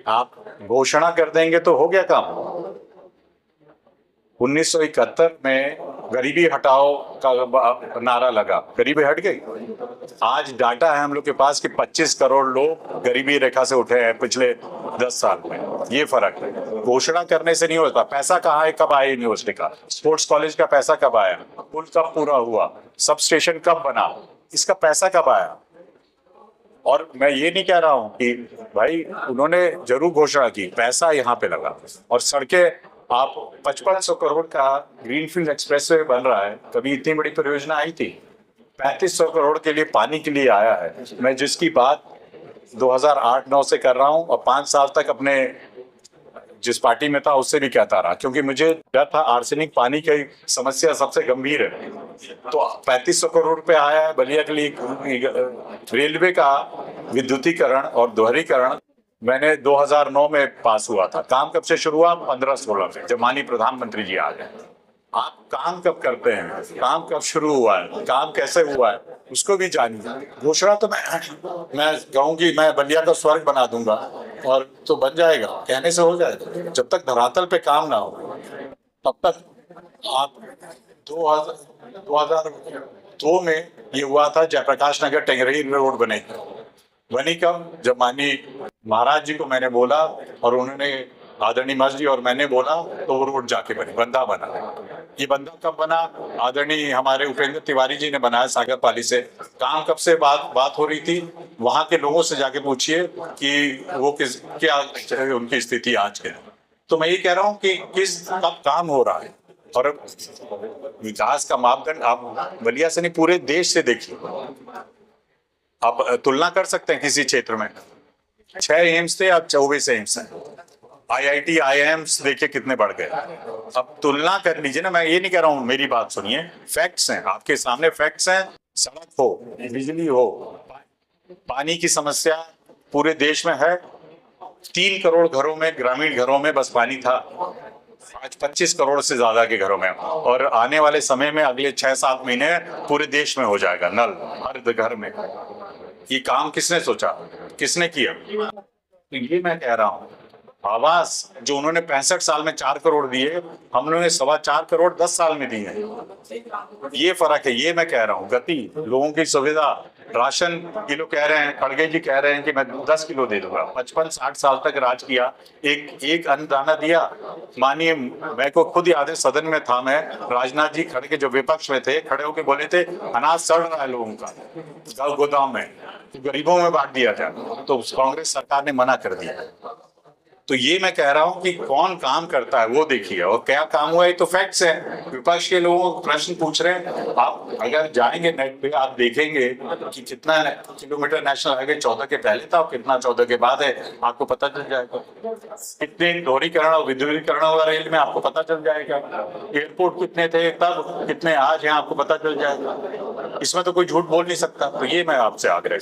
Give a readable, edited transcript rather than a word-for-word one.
आप घोषणा कर देंगे तो हो गया काम। 1971 में गरीबी हटाओ का नारा लगा, गरीबी हट गई। आज डाटा है हम लोग के पास कि 25 करोड़ लोग गरीबी रेखा से उठे हैं पिछले 10 साल में। ये फर्क है, घोषणा करने से नहीं होता। पैसा कहाँ है, कब आया यूनिवर्सिटी का, स्पोर्ट्स कॉलेज का पैसा कब आया, पुल कब पूरा हुआ, सब स्टेशन कब बना, इसका पैसा कब आया। और मैं ये नहीं कह रहा हूं कि भाई उन्होंने जरूर घोषणा की, पैसा यहाँ पे लगा। और सड़कें, आप 5500 करोड़ का ग्रीनफील्ड एक्सप्रेसवे बन रहा है, कभी इतनी बड़ी परियोजना आई थी? 3500 करोड़ के लिए पानी के लिए आया है। मैं जिसकी बात 2008-9 से कर रहा हूं और 5 साल तक अपने जिस पार्टी में था उससे भी कहता रहा, क्योंकि मुझे डर था आर्सेनिक पानी की समस्या सबसे गंभीर है। तो 3500 करोड़ रुपए आया है बलिया के लिए। रेलवे का विद्युतीकरण और दोहरीकरण मैंने 2009 में पास हुआ था। काम कब से शुरू हुआ? 15-16 में, जब माननीय प्रधानमंत्री जी आ गए। आप काम कब करते हैं, काम कब शुरू हुआ है, काम कैसे हुआ है, उसको भी जानिए। घोषणा तो मैं कहूँगी मैं बलिया का स्वर्ग बना दूंगा और तो बन जाएगा, कहने से हो जाएगा। जब तक धरातल पे काम ना हो तब तक आप 2002 में ये हुआ था, जयप्रकाश नगर टेंगरही रोड बनी कब? जब माननीय महाराज जी को मैंने बोला और उन्होंने, आदरणीय महाराज जी और मैंने बोला, तो वो रोड जाके बनी, बंदा बना। ये बंदा कब बना? आदरणीय हमारे उपेंद्र तिवारी जी ने बनाया सागर पाली से। काम कब से बात हो रही थी? वहां के लोगों से जाके पूछिए कि वो क्या उनकी स्थिति आज है। तो मैं ये कह रहा हूँ कि कब काम हो रहा है। और विकास का मापदंड आप बलिया से नहीं पूरे देश से देखिए। आप तुलना कर सकते हैं किसी क्षेत्र में, 6 एम्स थे, अब 24 एम्स हैं। IIT IIMs देखिए कितने बढ़ गए। अब तुलना कर लीजिए ना, मैं ये नहीं कह रहा हूँ, मेरी बात सुनिए, फैक्ट्स हैं आपके सामने, फैक्ट्स हैं। सड़क हो, बिजली हो, पानी की समस्या पूरे देश में है। 3 करोड़ घरों में, ग्रामीण घरों में बस पानी था, आज 25 करोड़ से ज्यादा के घरों में। और आने वाले समय में अगले 6-7 महीने पूरे देश में हो जाएगा नल हर घर में। ये काम किसने सोचा, किसने किया? तो ये मैं कह रहा हूँ, आवास जो उन्होंने 65 साल में 4 करोड़ दिए, हम लोगों ने 4.25 करोड़ 10 साल में दिए हैं। ये फर्क है, ये मैं कह रहा हूँ। गति, लोगों की सुविधा, राशन किलो कह रहे हैं, खड़गे जी कह रहे हैं कि मैं 10 किलो दे दूंगा। 55-60 साल तक राज किया, एक अन्नदाना दिया। मानिए, मैं को खुद याद है, सदन में था मैं, राजनाथ जी खड़गे जो विपक्ष में थे, खड़े होकर बोले थे अनाज सड़ रहा है लोगों का गोदाम में, तो गरीबों में बांट दिया जाए। तो कांग्रेस सरकार ने मना कर दिया। तो ये मैं कह रहा हूं कि कौन काम करता है वो देखिए, और क्या काम हुआ है तो फैक्ट्स है। विपक्ष के लोगों को प्रश्न पूछ रहे हैं, आप अगर जाएंगे नेट पे आप देखेंगे कि कितना किलोमीटर नेशनल हाईवे 14 के पहले था और कितना 14 के बाद है, आपको पता चल जाएगा। कितने दोहरीकरण और विद्युतीकरण हुआ रेल में, आपको पता चल जाएगा। एयरपोर्ट कितने थे तब, कितने आज हैं, आपको पता चल जाएगा। इसमें तो कोई झूठ बोल नहीं सकता। तो ये मैं आपसे आग्रह